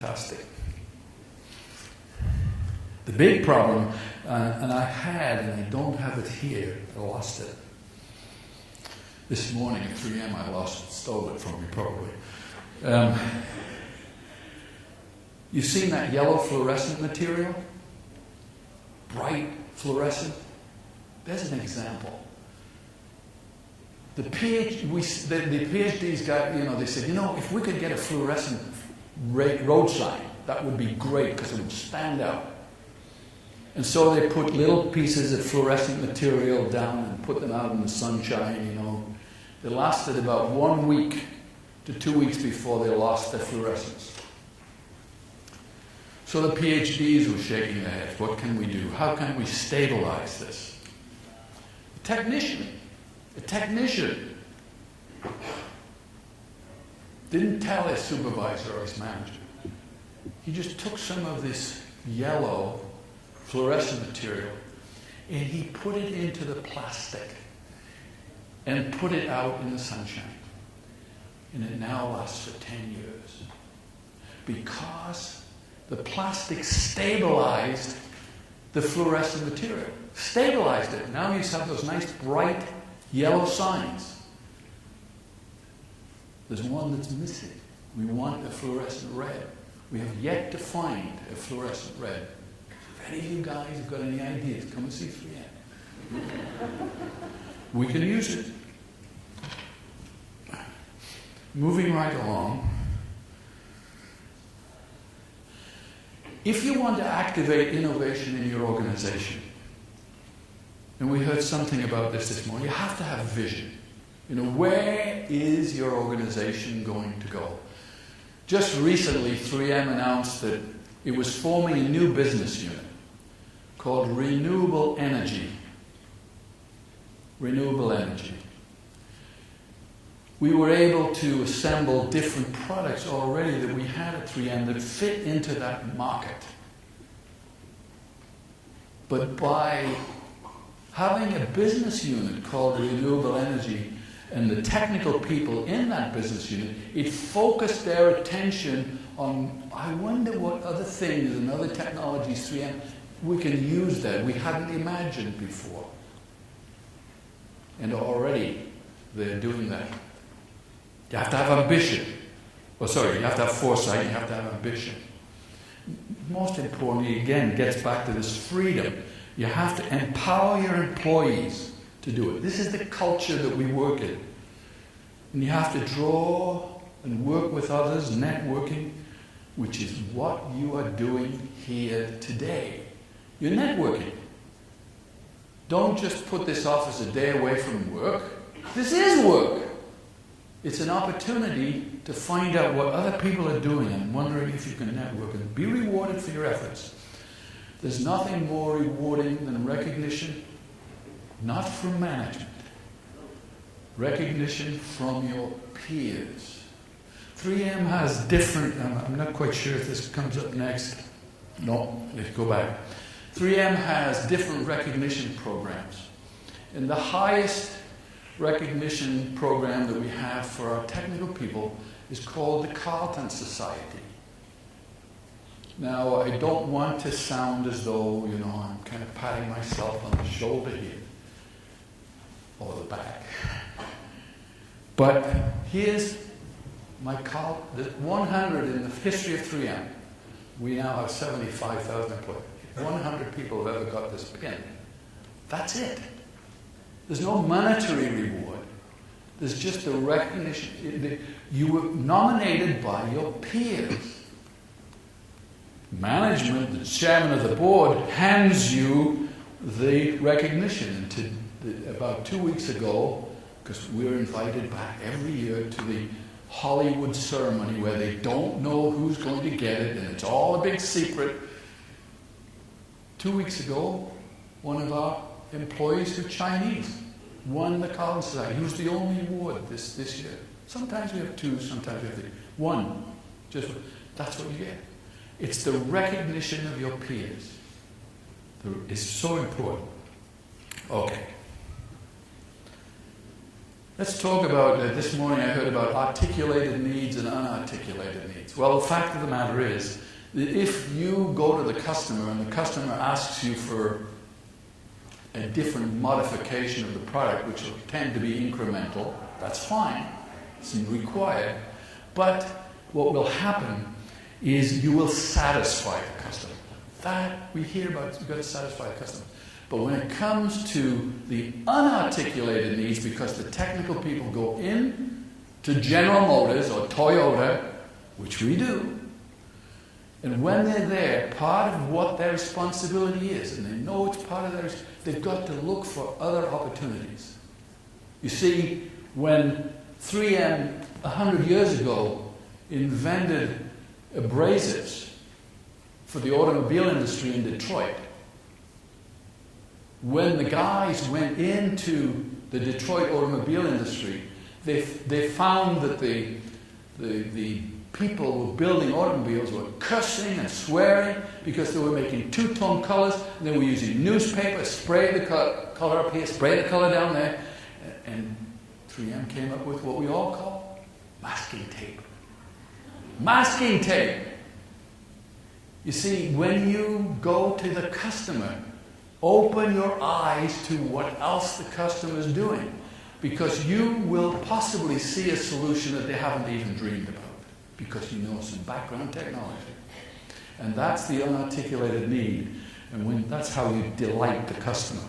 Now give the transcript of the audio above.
Fantastic. The big problem, and I had, and I don't have it here, I lost it. This morning at 3 a.m. I stole it from you probably. You've seen that yellow fluorescent material? Bright fluorescent? There's an example. The PhDs got, they said, if we could get a fluorescent road sign, that would be great because it would stand out. And so they put little pieces of fluorescent material down and put them out in the sunshine, They lasted about 1 week to 2 weeks before they lost their fluorescence. So the PhDs were shaking their heads. What can we do? How can we stabilize this? A technician didn't tell his supervisor or his manager. He just took some of this yellow fluorescent material and he put it into the plastic and put it out in the sunshine. And it now lasts for 10 years. Because the plastic stabilized the fluorescent material. Stabilized it. Now you have those nice bright yellow signs. There's one that's missing. We want a fluorescent red. We have yet to find a fluorescent red. If any of you guys have got any ideas, come and see 3M. We can use it. Moving right along. If you want to activate innovation in your organization, and we heard something about this morning, you have to have vision. Where is your organization going to go? Just recently, 3M announced that it was forming a new business unit called Renewable Energy. Renewable Energy. We were able to assemble different products already that we had at 3M that fit into that market. But by having a business unit called Renewable Energy and the technical people in that business unit, it focused their attention on, I wonder what other things and other technologies 3M, we can use that we hadn't imagined before. And already they're doing that. You have to have ambition. You have to have foresight, you have to have ambition. Most importantly, again, gets back to this freedom. You have to empower your employees to do it. This is the culture that we work in. And you have to draw and work with others, networking, which is what you are doing here today. You're networking. Don't just put this off as a day away from work. This is work. It's an opportunity to find out what other people are doing and wondering if you can network and be rewarded for your efforts. There's nothing more rewarding than recognition, not from management, recognition from your peers. 3M has different, I'm not quite sure if this comes up next. No, let's go back. 3M has different recognition programs. And the highest recognition program that we have for our technical people is called the Carlton Society. Now, I don't want to sound as though, I'm kind of patting myself on the shoulder here, or the back. But here's my 100 in the history of 3M. We now have 75,000 employees. 100 people have ever got this pin. That's it. There's no monetary reward. There's just the recognition. You were nominated by your peers. Management, the chairman of the board, hands you the recognition. About 2 weeks ago, because we're invited back every year to the Hollywood ceremony where they don't know who's going to get it, and it's all a big secret. 2 weeks ago, one of our employees who's Chinese won the Carlton Society. He was the only award this year. Sometimes we have two, sometimes we have three. One. That's what you get. It's the recognition of your peers. It's so important. Okay. Let's talk about, this morning I heard about articulated needs and unarticulated needs. Well, the fact of the matter is that if you go to the customer and the customer asks you for a different modification of the product, which will tend to be incremental, that's fine, it's required, but what will happen is you will satisfy the customer. That we hear about, you've got to satisfy the customer. But when it comes to the unarticulated needs, because the technical people go in to General Motors or Toyota, which we do, and when they're there, part of what their responsibility is, and they know it's part of theirs, they've got to look for other opportunities. You see, when 3M 100 years ago invented abrasives for the automobile industry in Detroit, when the guys went into the Detroit automobile industry, they found that the people who were building automobiles were cursing and swearing because they were making two-tone colors, and they were using newspaper, spray the color up here, spray the color down there, and 3M came up with what we all call masking tape. Masking tape! You see, when you go to the customer, open your eyes to what else the customer is doing, because you will possibly see a solution that they haven't even dreamed about, because you know some background technology. And that's the unarticulated need, and that's how you delight the customer.